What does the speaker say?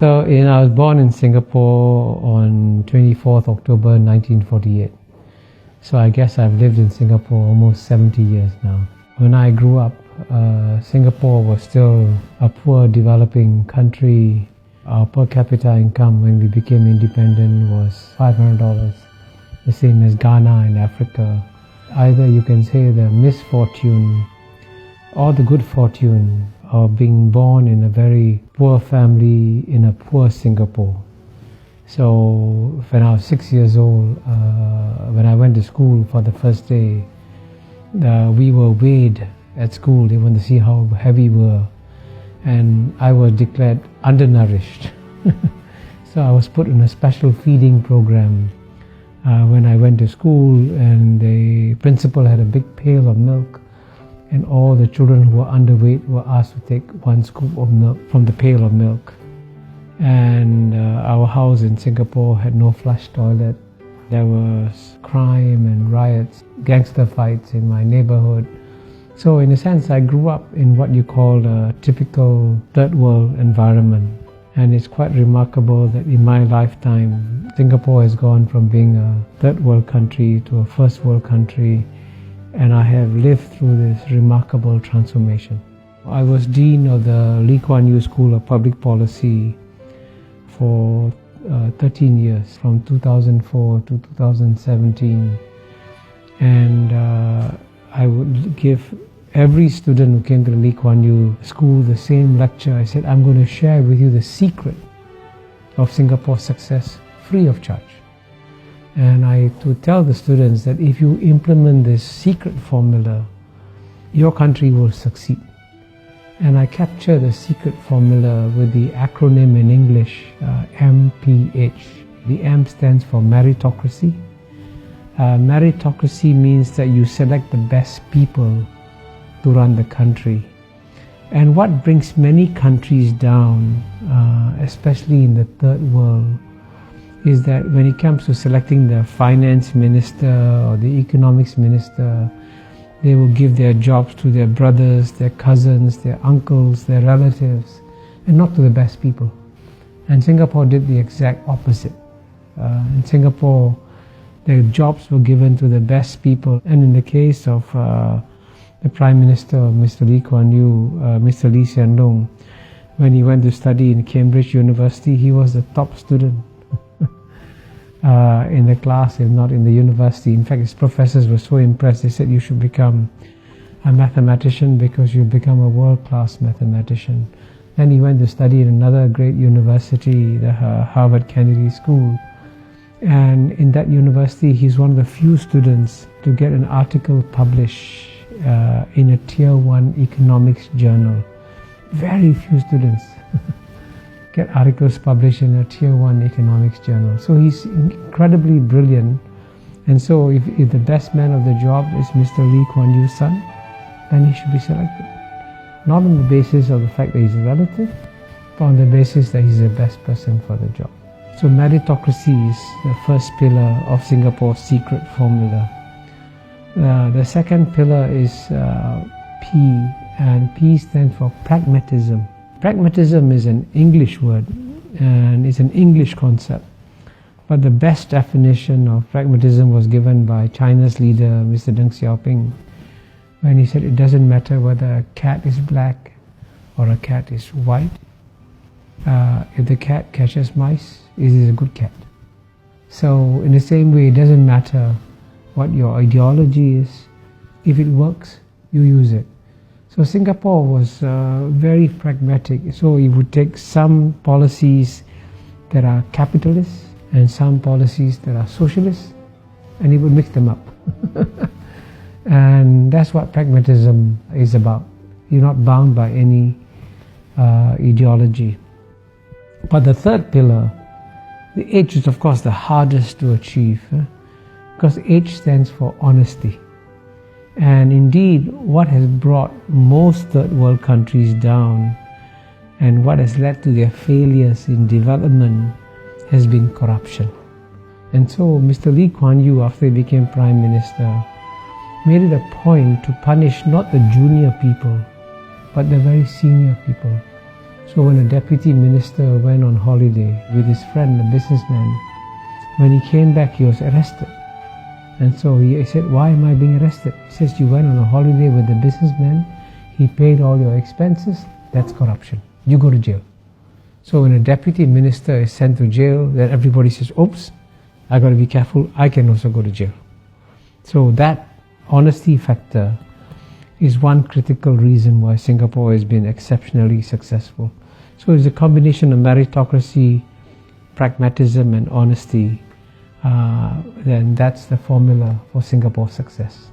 I was born in Singapore on 24th October 1948. So I guess I've lived in Singapore almost 70 years now. When I grew up, Singapore was still a poor developing country. Our per capita income when we became independent was $500, the same as Ghana in Africa. Either you can say the misfortune or the good fortune of being born in a very poor family in a poor Singapore. So when I was 6 years old, when I went to school for the first day, we were weighed at school. They wanted to see how heavy we were. And I was declared undernourished. So I was put in a special feeding program when I went to school, and the principal had a big pail of milk, and all the children who were underweight were asked to take one scoop of milk from the pail of milk. And our house in Singapore had no flush toilet. There was crime and riots, gangster fights in my neighborhood. So in a sense, I grew up in what you call a typical third world environment. And it's quite remarkable that in my lifetime, Singapore has gone from being a third world country to a first world country. And I have lived through this remarkable transformation. I was Dean of the Lee Kuan Yew School of Public Policy for 13 years, from 2004 to 2017. And I would give every student who came to the Lee Kuan Yew School the same lecture. I said, I'm going to share with you the secret of Singapore's success free of charge. And I to tell the students that if you implement this secret formula, your country will succeed. And I capture the secret formula with the acronym in English, MPH. The M stands for meritocracy. Meritocracy means that you select the best people to run the country. And what brings many countries down, especially in the third world, is that when it comes to selecting the finance minister or the economics minister, they will give their jobs to their brothers, their cousins, their uncles, their relatives, and not to the best people. And Singapore did the exact opposite. In Singapore, the jobs were given to the best people. And in the case of the Prime Minister, Mr. Lee Kuan Yew, Mr. Lee Hsien Loong, when he went to study in Cambridge University, he was the top student in the class, if not in the university. In fact, his professors were so impressed, they said, you should become a mathematician because you'll become a world-class mathematician. Then he went to study in another great university, the Harvard Kennedy School. And in that university, he's one of the few students to get an article published in a Tier 1 economics journal. Very few students get articles published in a Tier 1 economics journal. So he's incredibly brilliant. And so if the best man of the job is Mr. Lee Kuan Yew's son, then he should be selected. Not on the basis of the fact that he's a relative, but on the basis that he's the best person for the job. So meritocracy is the first pillar of Singapore's secret formula. The second pillar is P, and P stands for pragmatism. Pragmatism is an English word, and it's an English concept. But the best definition of pragmatism was given by China's leader, Mr. Deng Xiaoping, when he said it doesn't matter whether a cat is black or a cat is white. If the cat catches mice, it is a good cat. So in the same way, it doesn't matter what your ideology is. If it works, you use it. So Singapore was very pragmatic. So it would take some policies that are capitalist and some policies that are socialist, and it would mix them up. And that's what pragmatism is about. You're not bound by any ideology. But the third pillar, the H, is of course the hardest to achieve, because H stands for honesty. And indeed, what has brought most third world countries down and what has led to their failures in development has been corruption. And so Mr. Lee Kuan Yew, after he became Prime Minister, made it a point to punish not the junior people, but the very senior people. So when a deputy minister went on holiday with his friend, a businessman, when he came back, he was arrested. And so he said, why am I being arrested? He says, you went on a holiday with the businessman, he paid all your expenses, that's corruption. You go to jail. So when a deputy minister is sent to jail, then everybody says, oops, I got to be careful, I can also go to jail. So that honesty factor is one critical reason why Singapore has been exceptionally successful. So it's a combination of meritocracy, pragmatism and honesty, then that's the formula for Singapore's success.